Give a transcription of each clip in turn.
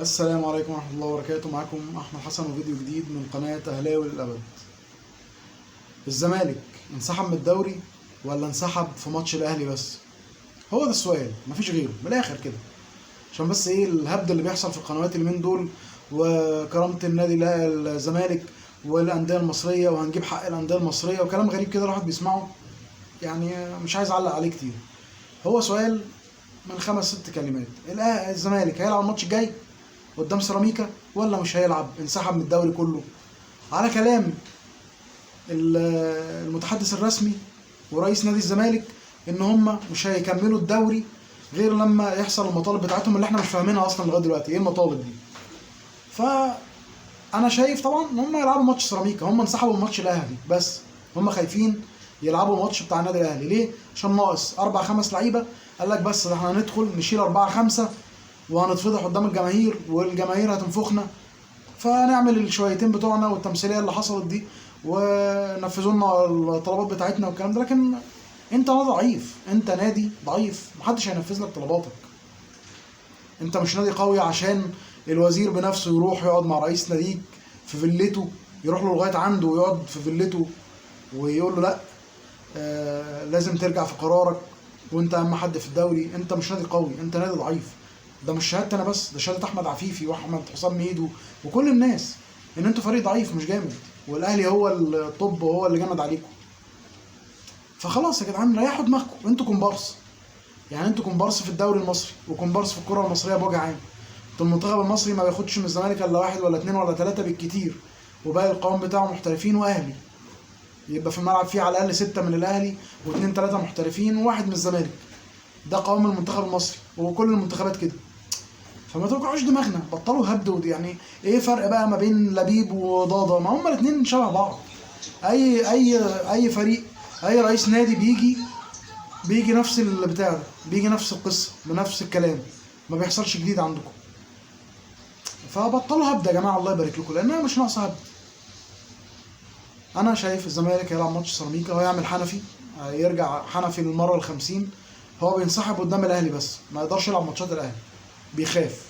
السلام عليكم ورحمة الله وبركاته. معكم أحمد حسن وفيديو جديد من قناة أهلاوي للأبد. الزمالك انسحب من الدوري ولا انسحب في ماتش الأهلي بس؟ هو ده السؤال، مفيش غيره من الآخر كده. عشان بس إيه الهبد اللي بيحصل في القنوات اليومين دول وكرامة النادي الزمالك والأندية المصرية وهنجيب حق الأندية المصرية وكلام غريب كده الواحد بيسمعه. يعني مش عايز أعلق عليه كتير. هو سؤال من 5-6 كلمات. الزمالك هيلعب الماتش الجاي قدام سيراميكا ولا مش هيلعب؟ انسحب من الدوري كله على كلام المتحدث الرسمي ورئيس نادي الزمالك ان هم مش هيكملوا الدوري غير لما يحصل المطالب بتاعتهم اللي احنا مش فاهمينها اصلا لغايه دلوقتي. ايه المطالب دي؟ فانا شايف طبعا ان هم يلعبوا ماتش سيراميكا. هم انسحبوا من ماتش الاهلي بس هم خايفين يلعبوا الماتش بتاع النادي الاهلي. ليه؟ عشان ناقص 4-5 لعيبه. قال لك بس احنا هندخل نشيل 4-5 وهنتفضح قدام الجماهير والجماهير هتنفخنا، فنعمل الشويتين بتوعنا والتمثيليه اللي حصلت دي ونفذوا لنا الطلبات بتاعتنا والكلام ده. لكن انت نادي ضعيف، انت نادي ضعيف، محدش هينفذ لك طلباتك. انت مش نادي قوي عشان الوزير بنفسه يروح يقعد مع رئيس ناديك في فيلته، يروح له لغايه عنده ويقعد في فيلته ويقول له لا لازم ترجع في قرارك وانت اهم حد في الدوري. انت مش نادي قوي، انت نادي ضعيف. ده مش شهادتي انا بس، ده شهاده احمد عفيفي واحمد حسام ميدو وكل الناس ان انتوا فريق ضعيف مش جامد، والاهلي هو الطب وهو اللي جامد عليكم. فخلاص يا جدعان ريحوا دماغكم، انتوا كومبارس. يعني انتوا كومبارس في الدوري المصري وكومبارس في الكره المصريه بوجه عام. انتوا المنتخب المصري ما بياخدش من الزمالك الا 1 ولا 2 ولا 3 بالكتير، وباقي القوام بتاعه محترفين واهلي. يبقى في الملعب فيه على الاقل 6 من الاهلي و2 3 محترفين وواحد من الزمالك. ده قوام المنتخب المصري وكل المنتخبات كده. فما توجعوش دماغنا، بطلوا هبد. يعني ايه فرق بقى ما بين لبيب وضاضه؟ ما هما الاثنين شبه بعض. اي فريق، اي رئيس نادي بيجي نفس البتاع ده، بيجي نفس القصه بنفس الكلام، ما بيحصلش جديد عندكم. فبطلوا هبد يا جماعه، الله يبارك لكم، لانها مش ناقصه هبد. انا شايف الزمالك هيلعب ماتش سيراميكا وهيعمل حنفي، هيرجع حنفي للمره ال50. هو بينسحب قدام الاهلي بس ما يقدرش يلعب ماتشات الاهلي، بيخاف.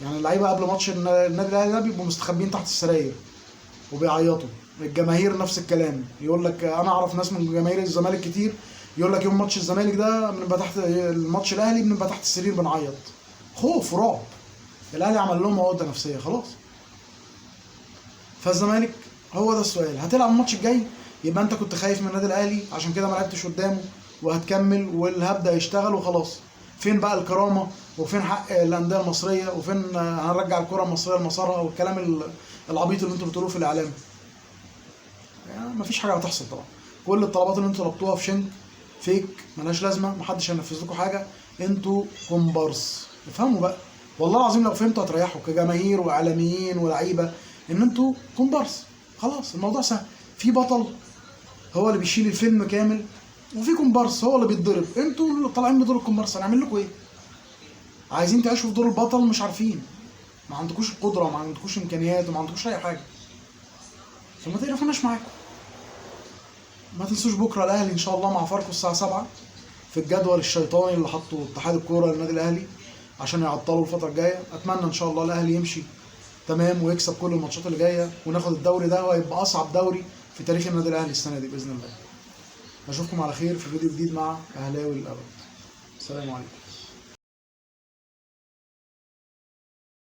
يعني اللعيبه قبل ماتش النادي الاهلي ده بيبقوا مستخبيين تحت السراير وبيعيطوا. الجماهير نفس الكلام، يقول لك انا اعرف ناس من جماهير الزمالك كتير يقول لك يوم ماتش الزمالك ده بنبقى تحت الماتش الاهلي بنبقى تحت السرير بنعيط، خوف ورعب. الاهلي عمل لهم عقده نفسيه خلاص. فالزمالك هو ده السؤال، هتلعب الماتش الجاي يبقى انت كنت خايف من النادي الاهلي عشان كده ما لعبتش قدامه وهتكمل والهبد هيشتغل وخلاص. فين بقى الكرامه وفين حق الانديه المصريه وفين هنرجع الكره المصريه لمسارها والكلام العبيط اللي انتوا بتقولوه في الاعلام؟ يعني مفيش حاجه هتحصل طبعا. كل الطلبات اللي انتوا طلبتوها في شنك فيك ملهاش لازمه، محدش هينفذ لكم حاجه. انتوا كومبارس، افهموا بقى. والله العظيم لو فهمتوا هتريحوا كجماهير واعلاميين ولاعيبه ان انتوا كومبارس. خلاص الموضوع سهل. في بطل هو اللي بيشيل الفيلم كامل وفي كومبارس هو اللي بيتضرب. انتوا اللي طالعين بدور الكومبارس، هنعمل لكم ايه؟ عايزين تعيشوا في دور البطل مش عارفين، ما عندكوش القدره وما عندكوش امكانيات وما عندكوش اي حاجه. فما تقرفوناش معاكم. ما تنسوش بكره الاهلي ان شاء الله مع فاركو الساعه 7 في الجدول الشيطاني اللي حطه اتحاد الكوره للنادي الاهلي عشان يعطلوا الفتره الجايه. اتمنى ان شاء الله الاهلي يمشي تمام ويكسب كل الماتشات اللي جايه وناخد الدوري ده، وهيبقى اصعب دوري في تاريخ النادي الاهلي السنه دي باذن الله. اشوفكم على خير في فيديو جديد مع اهلاوي للابد. السلام عليكم.